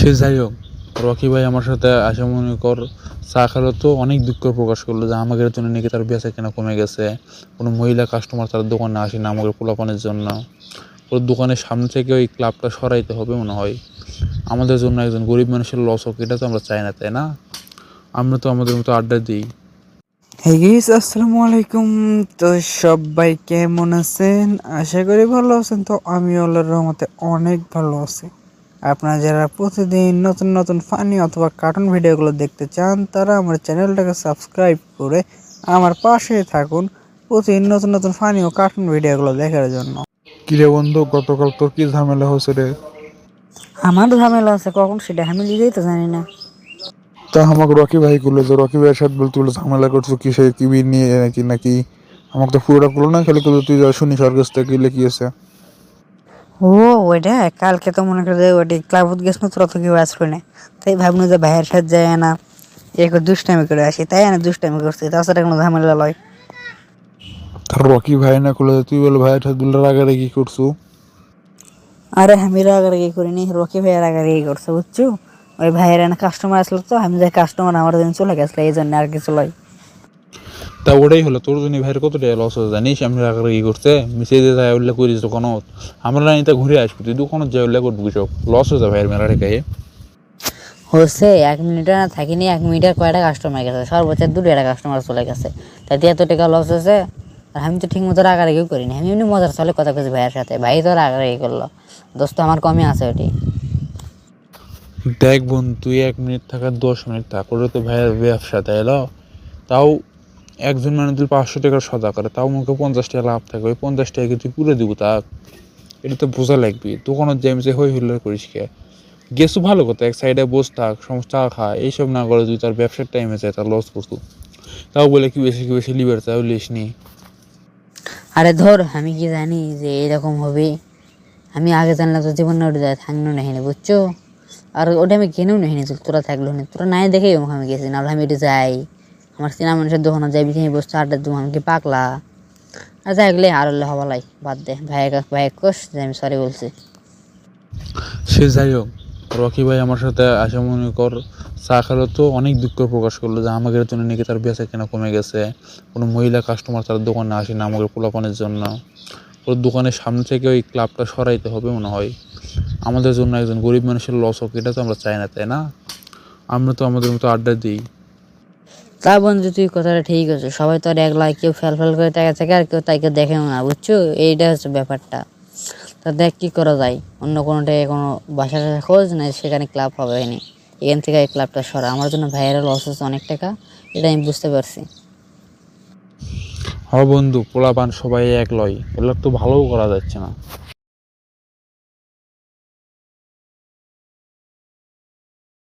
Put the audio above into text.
সে যাই হোক, রকি ভাই আমার সাথে আসে মনে কর চা খেলো তো অনেক দুঃখ প্রকাশ করলো যে আমাদের জন্য নাকি তার বেচা কেনা কমে গেছে। কোনো মহিলা কাস্টমার তার দোকানে আসে না আমাদের পোলাপানের জন্য। ওর দোকানের সামনে থেকে ওই ক্লাবটা সরাইতে হবে মনে হয়। আমাদের জন্য একজন গরিব মানুষের লস হোক, এটা তো আমরা চাই না, তাই না? আমরা তো আমাদের মতো আড্ডা দিই। হে গাইস, আসসালামু আলাইকুম। তো সবাই কেমন আছেন? আশা করি ভালো আছেন। তো আমি আল্লাহর রহমতে অনেক ভালো আছি। আপনারা যারা প্রতিদিন নতুন নতুন ফানি অথবা কার্টুন ভিডিওগুলো দেখতে চান, তারা আমার চ্যানেলটাকে সাবস্ক্রাইব করে আমার পাশে থাকুন প্রতিদিন নতুন নতুন ফানি ও কার্টুন ভিডিওগুলো দেখার জন্য। কিরে বন্ধু, গতকাল তোর কি ঝামেলা হয়েছে রে? আমার ঝামেলা আছে, কখন সেটা আমি নিজেই তো জানি না। তা আমাকে রকি ভাই করলো যে রকি ভাইয়ের সাথে বলতে বলে ঝামেলা করছো কিসে, কি নিয়ে নাকি নাকি আমাকে তো পুরোটা করলো না, খালি করলো তুই যা শুনিস আর কাছ থেকে লিখিয়েছে। ও, ওইটা কালকে তো মনে করে ওইটি ক্লাবত গেছিল, তোরা তো কেউ আসলো না। তাই ভাবলো যে ভাইয়ের সাথে যায় না, একটু দুষ্টামি করে আসি, তাই না দুষ্টামি করছি, তাছাড়া কোনো ঝামেলা লয়। তার রকি ভাই না করলো তুই বলে ভাইয়ের সাথে বলে রাগারাগি করছো। আরে আমি রাগারাগি করিনি, রকি ভাইয়া রাগারাগি করছে, বুঝছো? ওই ভাইয়ের না কাস্টমার আসলো, তো আমি যে কাস্টমার আমার দিন চলে গেছিল, এই জন্য আর কিছু লয়। তা ওটাই হলো তোর জন্য ভাইয়ের কত টাকা লস হয়ে জানিস? আমি রাগারাগি করছে মিশে দিয়ে যায় উল্লেখ করিস দোকানত। আমরা রানিটা ঘুরে আসবো, তুই দোকানত যাই উল্লেখ করবো কৃষক লস হয়ে যায় ভাইয়ের মেলা রেখে। হচ্ছে 1 মিনিটও না থাকিনি, 1 মিনিটের কয়টা কাস্টমার গেছে, সর্বোচ্চ 2টা কাস্টমার চলে গেছে, তাতে এত টাকা লস হয়েছে। আর আমি তো ঠিক মতো রাগারাগিও করিনি, আমি এমনি মজার চলে কথা বলছি ভাইয়ের সাথে, ভাই তো রাগারাগি করলো। দোস্ত আমার কমই আছে ওটি। দেখ বোন, তুই 1 মিনিট থাকা 10 মিনিট থাক, ওটা তো ভাইয়ের ব্যবসা, তাই এলো। তাও একজন মানে তুই 500 টাকার সদা করে, তাও মুখে 50 টাকা লাভ থাকে, ওই 50 টাকা তুই পুরো দিব তাক। এটা তো বোঝা লাগবি, দোকানত যে হই হুল্লোড় করিস কে? গেছু ভালো কথা, এক সাইডে বস থাক, সমস্যা খা, এইসব না করে তুই তার ব্যবসার টাইমে যায় তার লস করতু। তাও বলে কি বেশি লিবার চাও লিস নি। আরে ধর, আমি কি জানি যে এরকম হবে? আমি আগে জানলে তো জীবনে ওটা যায় থাকলো নেহিনি, বুঝছো? আর ওটা আমি কেনেও নেহিনি, তোরা থাকলো না, তোরা নাই দেখেই আমি গেছি, নাহলে আমি এটা যাই আমার চেনা মানুষের দোকানে যাই, বিছানি বসছে আড্ডার দোকান, কি পাকলা? আর যাই গেলে আর হলে হবালাই, বাদ দে, ভাই কোষ যে আমি সরি বলছি। সে যাই হোক, রকি ভাই আমার সাথে আসে মনে কর চা খেলো তো অনেক দুঃখ প্রকাশ করলো যে আমাদের জন্য নাকি তার বেচা কেনা কমে গেছে। কোনো মহিলা কাস্টমার তার দোকানে আসে না আমাদের পোলাপানের জন্য। ওর দোকানের সামনে থেকে ওই ক্লাবটা সরাইতে হবে মনে হয়। আমাদের জন্য একজন গরিব মানুষের লস হোক, এটা তো আমরা চাই না, তাই না? আমরা তো আমাদের মতো আড্ডা দিই। তা বন্ধু, তুই কথাটা ঠিক আছে, সবাই তো আর একলা, কেউ ফেল করে টাকা থাকে আর কেউ তাইকে দেখেও না, বুঝছো? এইটা হচ্ছে ব্যাপারটা। তা দেখ কি করা যায়, অন্য কোনোটাই কোনো বাসা খোঁজ নাই, সেখানে ক্লাব হবে হয়নি, এখান থেকে এই ক্লাবটা সরা, আমার জন্য ভাইয়েরা লস হচ্ছে অনেক টাকা, এটা আমি বুঝতে পারছি। হ বন্ধু, পোলাপান সবাই এক লয়, এগুলো তো ভালোও করা যাচ্ছে না।